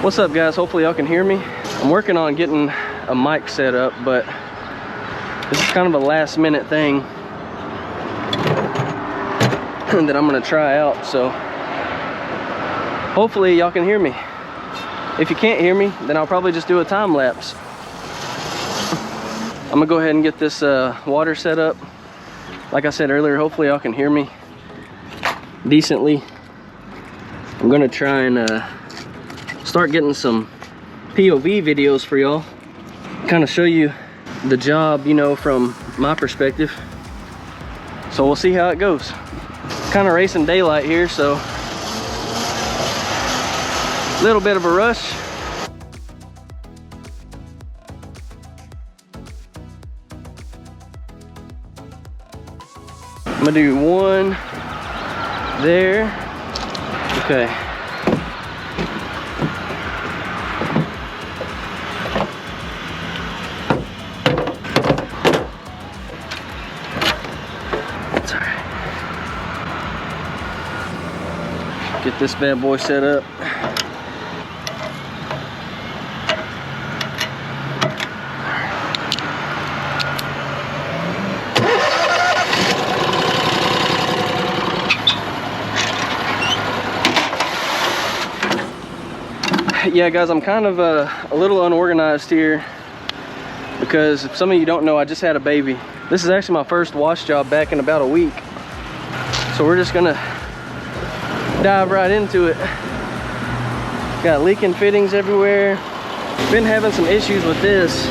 What's up, guys? Hopefully y'all can hear me. I'm working on getting a mic set up, but this is kind of a last minute thing that I'm gonna try out, so hopefully y'all can hear me. If you can't hear me, then I'll probably just do a time lapse. I'm gonna go ahead and get this water set up. Like I said earlier, hopefully y'all can hear me decently. I'm gonna try and start getting some POV videos for y'all, kind of show you the job, you know, from my perspective. So we'll see how it goes. Kind of racing daylight here, so a little bit of a rush. I'm gonna do one there. Okay. Get this bad boy set up. Yeah, guys, I'm kind of a little unorganized here because if some of you don't know, I just had a baby. This is actually my first wash job back in about a week. So we're just gonna dive right into it. Got leaking fittings everywhere. Been having some issues with this.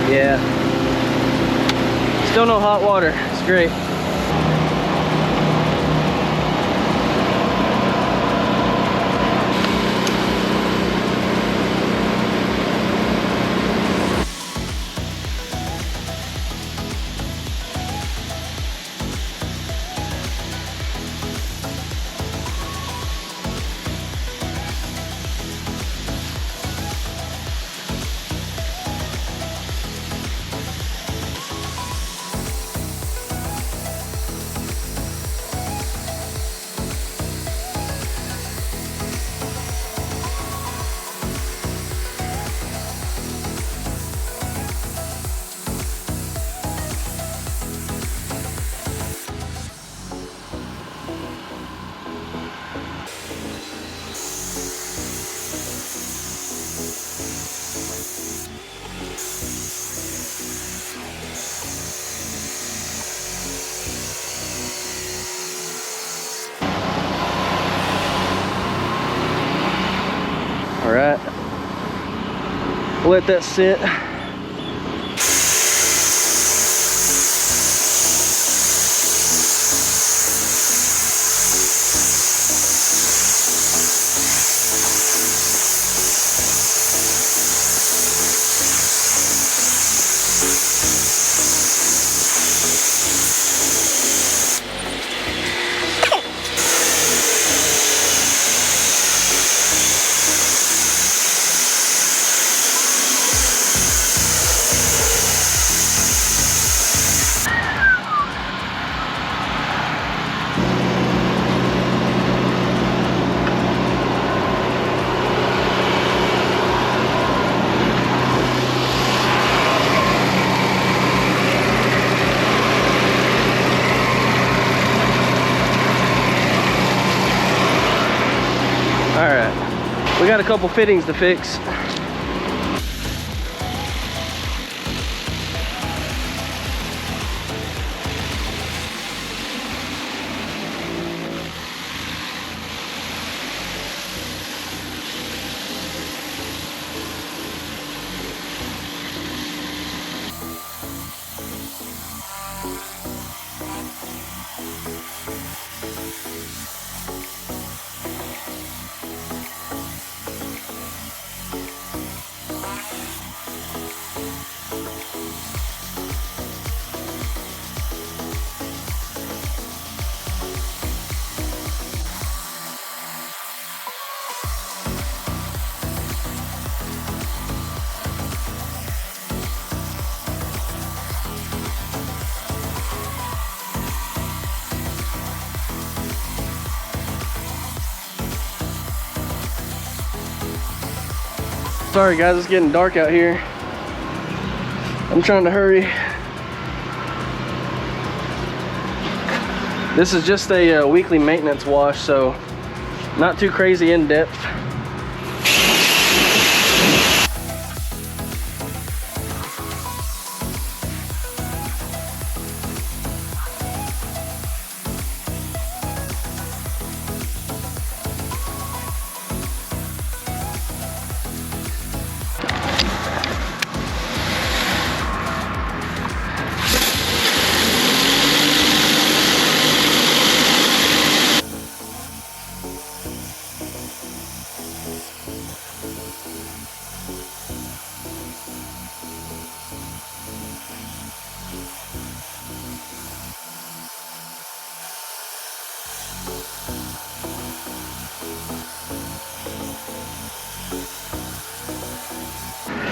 Yeah. Still no hot water. It's great. All right, let that sit. All right, we got a couple fittings to fix. Sorry guys, it's getting dark out here. I'm trying to hurry. This is just a weekly maintenance wash, so not too crazy in depth.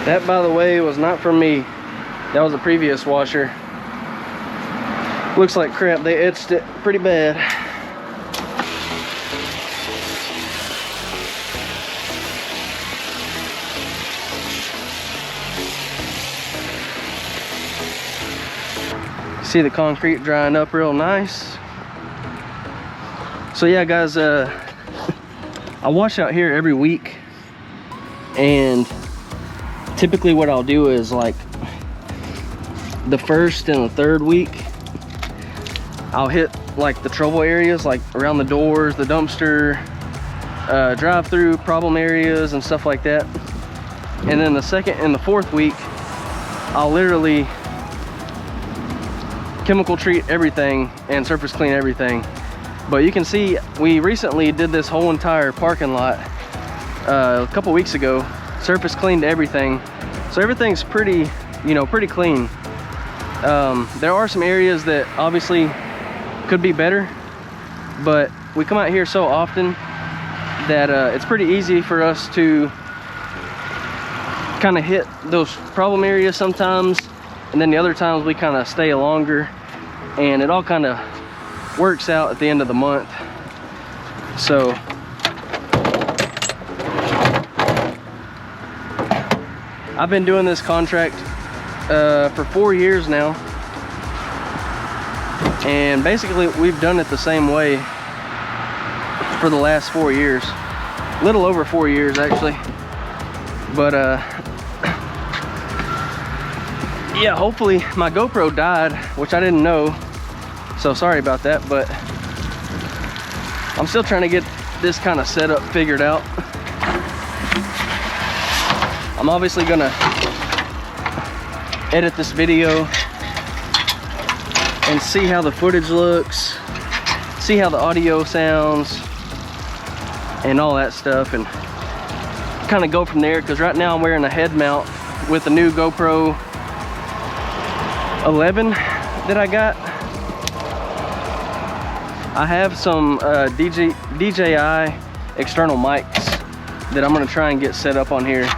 That, by the way, was not from me. That was a previous washer. Looks like crap. They etched it pretty bad. See the concrete drying up real nice. So yeah guys, I wash out here every week, and typically what I'll do is like the first and the third week I'll hit like the trouble areas, like around the doors, the dumpster, drive through problem areas and stuff like that. And then the second and the fourth week I'll literally chemical treat everything and surface clean everything. But you can see we recently did this whole entire parking lot a couple weeks ago. Surface cleaned everything, so everything's pretty, you know, pretty clean. There are some areas that obviously could be better, but we come out here so often that it's pretty easy for us to kind of hit those problem areas sometimes, and then the other times we kind of stay longer, and it all kind of works out at the end of the month. So I've been doing this contract for 4 years now, and basically we've done it the same way for the last 4 years, a little over 4 years actually. But yeah, hopefully my GoPro died, which I didn't know, so sorry about that, but I'm still trying to get this kind of setup figured out. I'm obviously gonna edit this video and see how the footage looks, see how the audio sounds and all that stuff, and kind of go from there, because right now I'm wearing a head mount with the new GoPro 11 that I got. I have some DJI external mics that I'm gonna try and get set up on here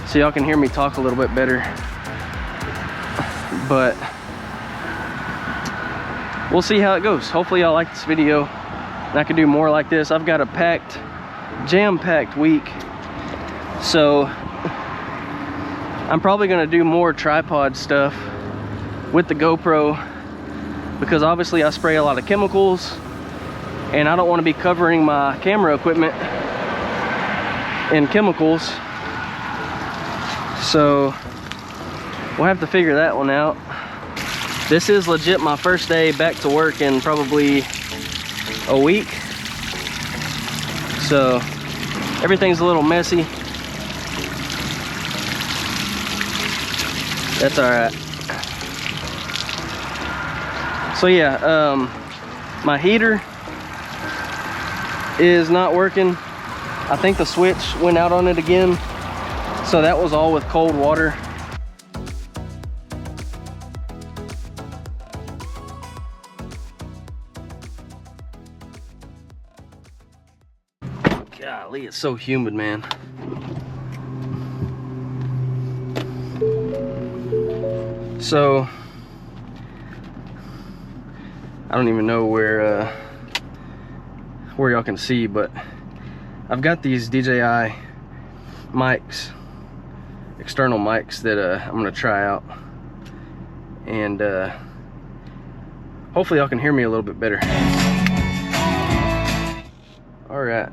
so y'all can hear me talk a little bit better. But we'll see how it goes. Hopefully y'all like this video and I can do more like this. I've got a jam-packed week, so I'm probably gonna do more tripod stuff with the GoPro, because obviously I spray a lot of chemicals and I don't want to be covering my camera equipment in chemicals. So we'll have to figure that one out. This is legit my first day back to work in probably a week, so everything's a little messy. That's all right. So yeah, my heater is not working. I think the switch went out on it again, so that was all with cold water. Golly, it's so humid, man. So I don't even know where y'all can see, but I've got these DJI mics external mics that I'm gonna try out, and hopefully y'all can hear me a little bit better. All right,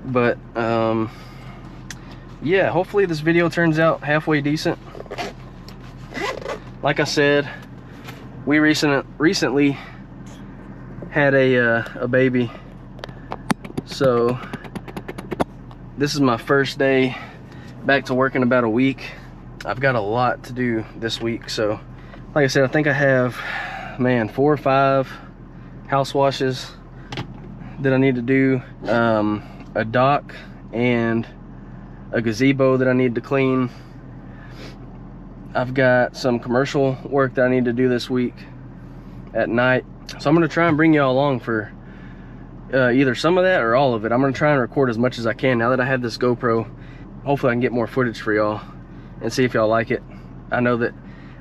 but yeah, hopefully this video turns out halfway decent. Like I said, we recently had a baby, so this is my first day back to work in about a week. I've got a lot to do this week, so like I said, I think I have, man, 4 or 5 house washes that I need to do, a dock and a gazebo that I need to clean. I've got some commercial work that I need to do this week at night, so I'm gonna try and bring y'all along for either some of that or all of it. I'm gonna try and record as much as I can now that I have this GoPro. Hopefully I can get more footage for y'all and see if y'all like it. I know that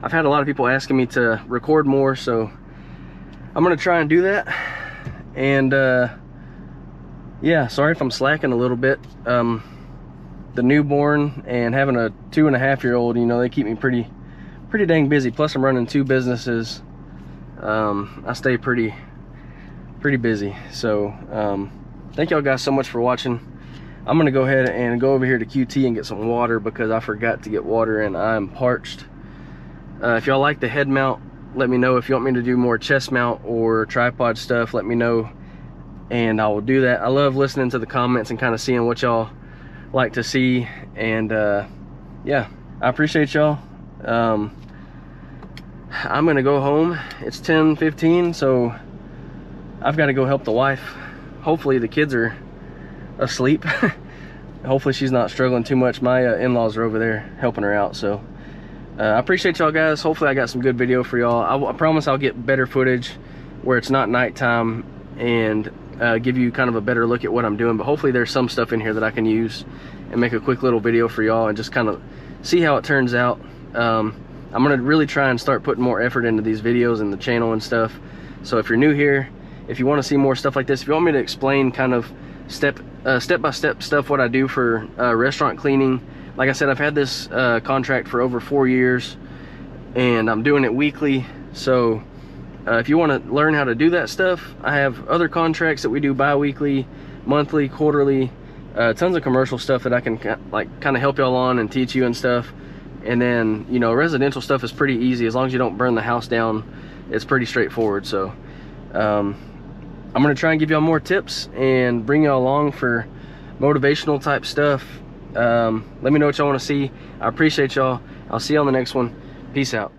I've had a lot of people asking me to record more, so I'm gonna try and do that. And yeah, sorry if I'm slacking a little bit. The newborn and having a 2.5-year-old, you know, they keep me pretty dang busy. Plus I'm running 2 businesses. I stay pretty busy. So thank y'all guys so much for watching. I'm gonna go ahead and go over here to QT and get some water because I forgot to get water and I'm parched. If y'all like the head mount, let me know. If you want me to do more chest mount or tripod stuff, let me know and I will do that. I love listening to the comments and kind of seeing what y'all like to see, and yeah, I appreciate y'all. I'm gonna go home. It's 10:15, so I've got to go help the wife. Hopefully the kids are asleep. Hopefully she's not struggling too much. My in-laws are over there helping her out, so I appreciate y'all guys. Hopefully I got some good video for y'all. I promise I'll get better footage where it's not nighttime and give you kind of a better look at what I'm doing, but hopefully there's some stuff in here that I can use and make a quick little video for y'all and just kind of see how it turns out. I'm gonna really try and start putting more effort into these videos and the channel and stuff. So if you're new here, if you want to see more stuff like this, if you want me to explain kind of step-by-step stuff what I do for restaurant cleaning, like I said, I've had this contract for over 4 years and I'm doing it weekly. So if you want to learn how to do that stuff, I have other contracts that we do bi-weekly, monthly, quarterly, tons of commercial stuff that I can kind of help y'all on and teach you and stuff. And then, you know, residential stuff is pretty easy. As long as you don't burn the house down, it's pretty straightforward. So I'm gonna try and give y'all more tips and bring y'all along for motivational type stuff. Let me know what y'all want to see. I appreciate y'all. I'll see you on the next one. Peace out.